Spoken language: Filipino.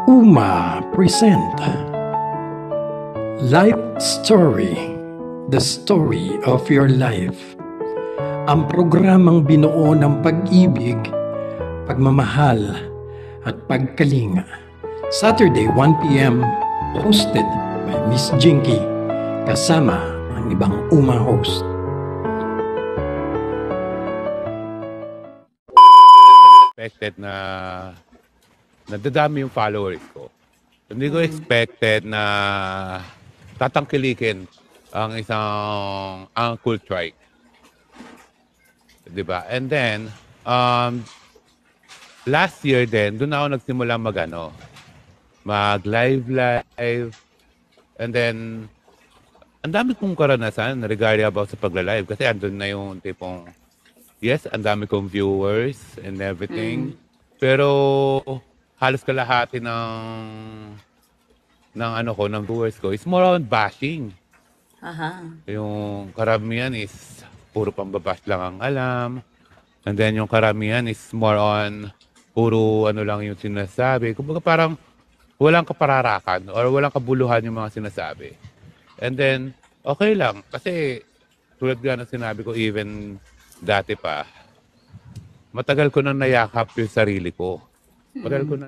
UMA present Life Story, the story of your life. Ang programang binuo ng pag-ibig, pagmamahal at pagkalinga. Saturday 1 p.m. hosted by Miss Jinky kasama ang ibang UMA host. Expected na nadadami yung followers ko. Hindi ko expected na tatangkilikin ang isang Uncle Trike. Diba? And then, last year din, doon ako nagsimula mag-live. And then, ang dami kong karanasan regarding about sa pagla-live. Kasi andun na yung tipong, yes, ang dami kong viewers and everything. Pero, halos kalahati ng viewers ko is more on bashing. Yung karamihan is puro pambabash lang ang alam. And then yung karamihan is more on puro lang yung sinasabi. Kumbaga parang walang kapararakan or walang kabuluhan yung mga sinasabi. And then, okay lang. Kasi tulad nga ng sinabi ko even dati pa, matagal ko nang nayakap yung sarili ko. Matagal ko na...